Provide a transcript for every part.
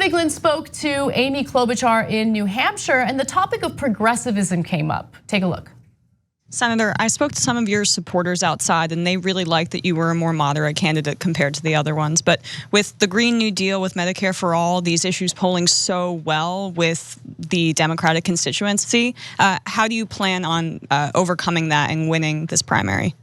Vigeland spoke to Amy Klobuchar in New Hampshire, and the topic of progressivism came up. Take a look. Senator, I spoke to some of your supporters outside, and they really liked that you were a more moderate candidate compared to the other ones. But with the Green New Deal, with Medicare for All, these issues polling so well with the Democratic constituency, how do you plan on overcoming that and winning this primary?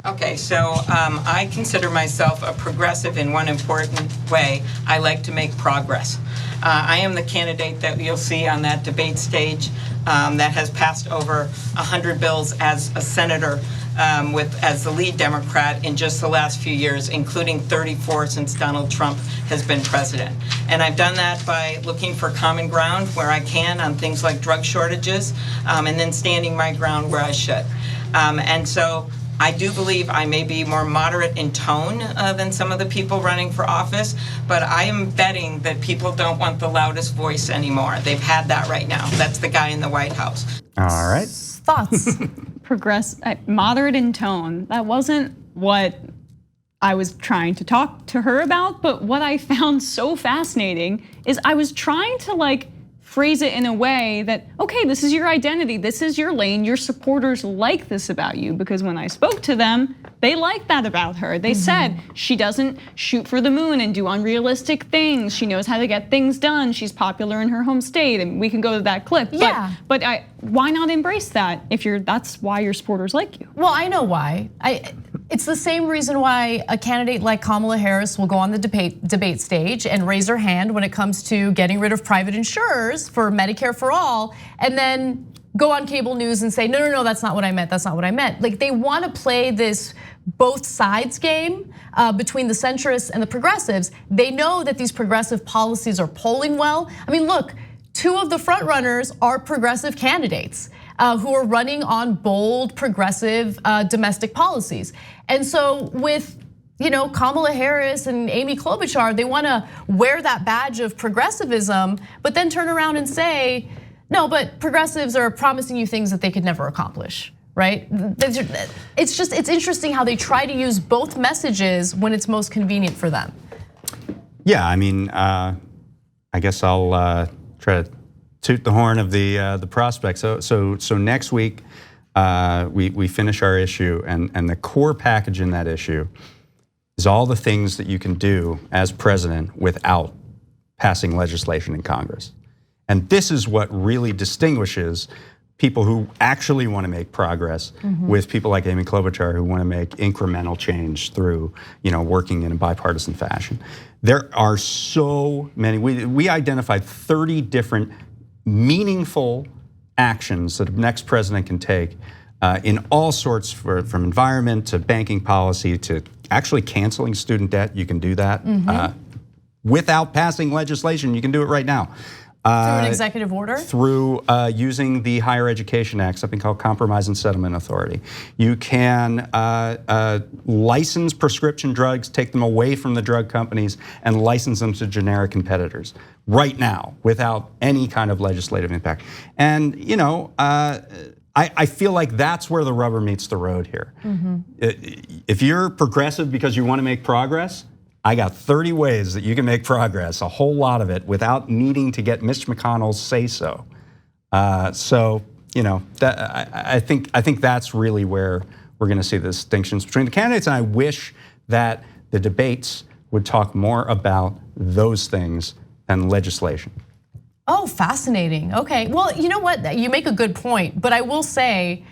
Okay, so I consider myself a progressive in one important way. I like to make progress. I am the candidate that you'll see on that debate stage that has passed over 100 bills as a senator as the lead Democrat in just the last few years, including 34 since Donald Trump has been president. And I've done that by looking for common ground where I can on things like drug shortages, and then standing my ground where I should. And so I do believe I may be more moderate in tone than some of the people running for office, but I am betting that people don't want the loudest voice anymore. They've had that right now. That's the guy in the White House. All right. Thoughts? Moderate in tone. That wasn't what I was trying to talk to her about, but what I found so fascinating is I was trying to phrase it in a way that, okay, this is your identity, this is your lane, your supporters like this about you, because when I spoke to them, they liked that about her. They said she doesn't shoot for the moon and do unrealistic things. She knows how to get things done. She's popular in her home state, and we can go to that clip. Yeah. But why not embrace that if that's why your supporters like you? Well, I know why. It's the same reason why a candidate like Kamala Harris will go on the debate stage and raise her hand when it comes to getting rid of private insurers for Medicare for All, and then go on cable news and say, no, that's not what I meant, that's not what I meant. They want to play this both sides game between the centrists and the progressives. They know that these progressive policies are polling well. I mean, look, two of the front runners are progressive candidates who are running on bold, progressive domestic policies. And so with Kamala Harris and Amy Klobuchar, they want to wear that badge of progressivism, but then turn around and say, no, but progressives are promising you things that they could never accomplish, right? It's interesting how they try to use both messages when it's most convenient for them. Yeah, I mean, I guess I'll try to toot the horn of the prospect. So next week we finish our issue, and the core package in that issue is all the things that you can do as president without passing legislation in Congress. And this is what really distinguishes people who actually want to make progress with people like Amy Klobuchar who want to make incremental change through working in a bipartisan fashion. There are so many. We identified 30 different meaningful actions that the next president can take in all sorts, from environment to banking policy to actually canceling student debt. You can do that without passing legislation. You can do it right now. Through an executive order? Through using the Higher Education Act, something called Compromise and Settlement Authority. You can license prescription drugs, take them away from the drug companies, and license them to generic competitors right now without any kind of legislative impact. And I feel like that's where the rubber meets the road here. If you're progressive because you want to make progress, I got 30 ways that you can make progress, a whole lot of it, without needing to get Mitch McConnell's say-so. I think that's really where we're going to see the distinctions between the candidates. And I wish that the debates would talk more about those things than legislation. Oh, fascinating. Okay, well, you know what? You make a good point, but I will say,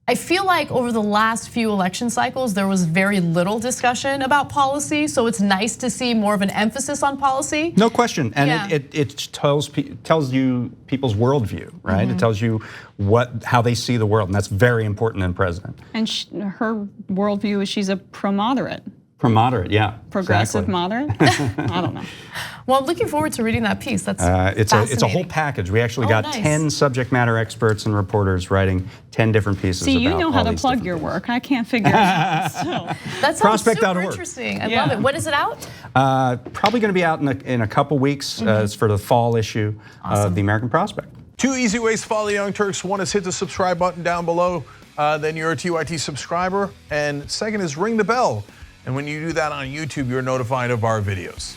I feel like over the last few election cycles, there was very little discussion about policy. So it's nice to see more of an emphasis on policy. No question, and it tells you people's worldview, right? It tells you how they see the world, and that's very important in a president. And her worldview is she's a pro-moderate. Pro-moderate, yeah. Progressive moderate? I don't know. Well, I'm looking forward to reading that piece. That's it's a whole package. We actually got 10 subject matter experts and reporters writing 10 different pieces. See, you know how to plug your work. I can't figure it out. So. That sounds super interesting. I love it. When is it out? Probably going to be out in a couple weeks. It's for the fall issue of the American Prospect. 2 easy ways to follow the Young Turks. One is hit the subscribe button down below. Then you're a TYT subscriber. And second is ring the bell. And when you do that on YouTube, you're notified of our videos.